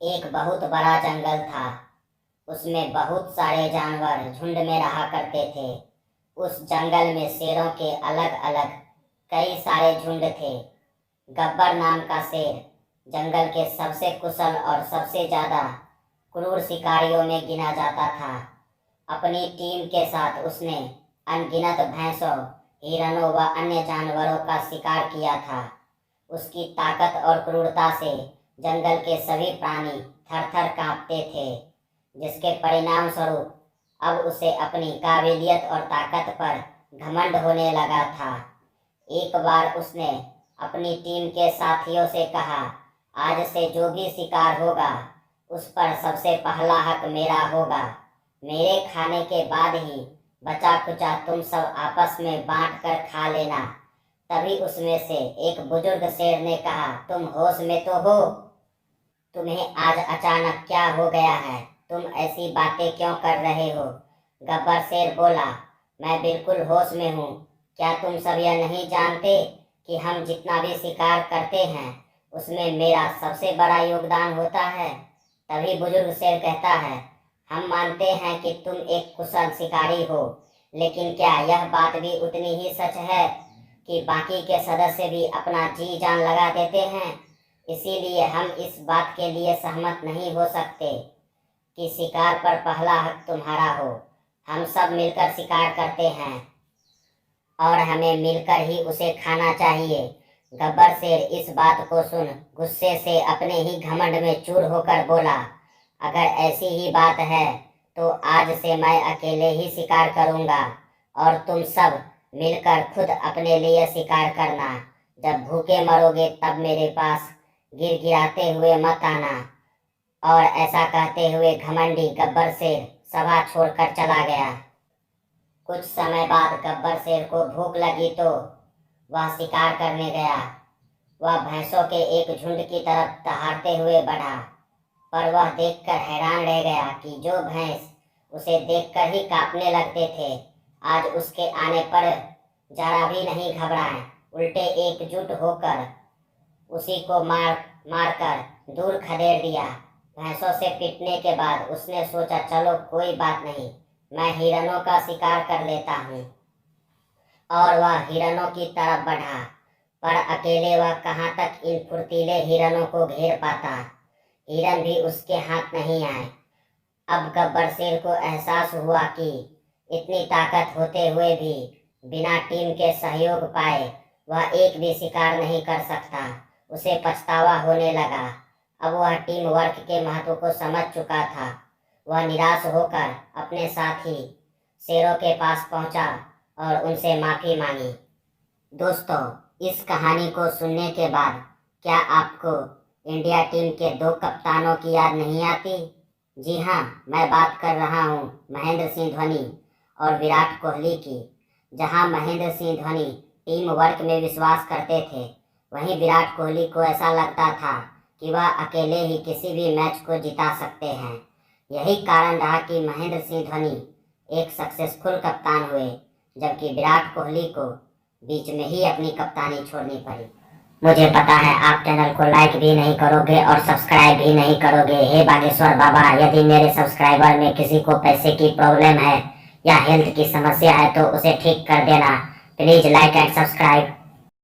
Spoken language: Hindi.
एक बहुत बड़ा जंगल था। उसमें बहुत सारे जानवर झुंड में रहा करते थे। उस जंगल में शेरों के अलग अलग कई सारे झुंड थे। गब्बर नाम का शेर जंगल के सबसे कुशल और सबसे ज्यादा क्रूर शिकारियों में गिना जाता था। अपनी टीम के साथ उसने अनगिनत भैंसों, हिरणों व अन्य जानवरों का शिकार किया था। उसकी ताकत और क्रूरता से जंगल के सभी प्राणी थर थर कांपते थे, जिसके परिणाम स्वरूप अब उसे अपनी काबिलियत और ताकत पर घमंड होने लगा था। एक बार उसने अपनी टीम के साथियों से कहा, आज से जो भी शिकार होगा उस पर सबसे पहला हक मेरा होगा। मेरे खाने के बाद ही बचा कुचा तुम सब आपस में बांट कर खा लेना। तभी उसमें से एक बुजुर्ग शेर ने कहा, तुम होश में तो हो? तुम्हें आज अचानक क्या हो गया है? तुम ऐसी बातें क्यों कर रहे हो? गब्बर शेर बोला, मैं बिल्कुल होश में हूँ। क्या तुम सब यह नहीं जानते कि हम जितना भी शिकार करते हैं उसमें मेरा सबसे बड़ा योगदान होता है? तभी बुजुर्ग शेर कहता है, हम मानते हैं कि तुम एक कुशल शिकारी हो, लेकिन क्या यह बात भी उतनी ही सच है कि बाकी के सदस्य भी अपना जी जान लगा देते हैं? इसीलिए हम इस बात के लिए सहमत नहीं हो सकते कि शिकार पर पहला हक तुम्हारा हो। हम सब मिलकर शिकार करते हैं और हमें मिलकर ही उसे खाना चाहिए। गब्बर शेर इस बात को सुन गुस्से से अपने ही घमंड में चूर होकर बोला, अगर ऐसी ही बात है तो आज से मैं अकेले ही शिकार करूंगा और तुम सब मिलकर खुद अपने लिए शिकार करना। जब भूखे मरोगे तब मेरे पास गिड़गिड़ाते हुए मत आना। और ऐसा कहते हुए घमंडी गब्बर शेर सभा छोड़कर चला गया। कुछ समय बाद गब्बर शेर को भूख लगी तो वह शिकार करने गया। वह भैंसों के एक झुंड की तरफ दहाड़ते हुए बढ़ा, पर वह देखकर हैरान रह गया कि जो भैंस उसे देखकर ही कांपने लगते थे, आज उसके आने पर जरा भी नहीं घबराए, उल्टे एकजुट होकर उसी को मार कर दूर खदेड़ दिया। भैंसों से पिटने के बाद उसने सोचा, चलो कोई बात नहीं, मैं हिरणों का शिकार कर लेता हूँ। और वह हिरणों की तरफ बढ़ा, पर अकेले वह कहाँ तक इन फुर्तीले हिरणों को घेर पाता। हिरन भी उसके हाथ नहीं आए। अब गब्बर शेर को एहसास हुआ कि इतनी ताकत होते हुए भी बिना टीम के सहयोग पाए वह एक भी शिकार नहीं कर सकता। उसे पछतावा होने लगा। अब वह टीम वर्क के महत्व को समझ चुका था। वह निराश होकर अपने साथी शेरों के पास पहुंचा और उनसे माफी मांगी। दोस्तों, इस कहानी को सुनने के बाद क्या आपको इंडिया टीम के दो कप्तानों की याद नहीं आती? जी हाँ, मैं बात कर रहा हूँ महेंद्र सिंह धोनी और विराट कोहली की। जहाँ महेंद्र सिंह धोनी टीम वर्क में विश्वास करते थे, वहीं विराट कोहली को ऐसा लगता था कि वह अकेले ही किसी भी मैच को जिता सकते हैं। यही कारण रहा कि महेंद्र सिंह धोनी एक सक्सेसफुल कप्तान हुए, जबकि विराट कोहली को बीच में ही अपनी कप्तानी छोड़नी पड़ी। मुझे पता है आप चैनल को लाइक भी नहीं करोगे और सब्सक्राइब भी नहीं करोगे। हे बागेश्वर बाबा, यदि मेरे सब्सक्राइबर में किसी को पैसे की प्रॉब्लम है या हेल्थ की समस्या है तो उसे ठीक कर देना। Please like and subscribe.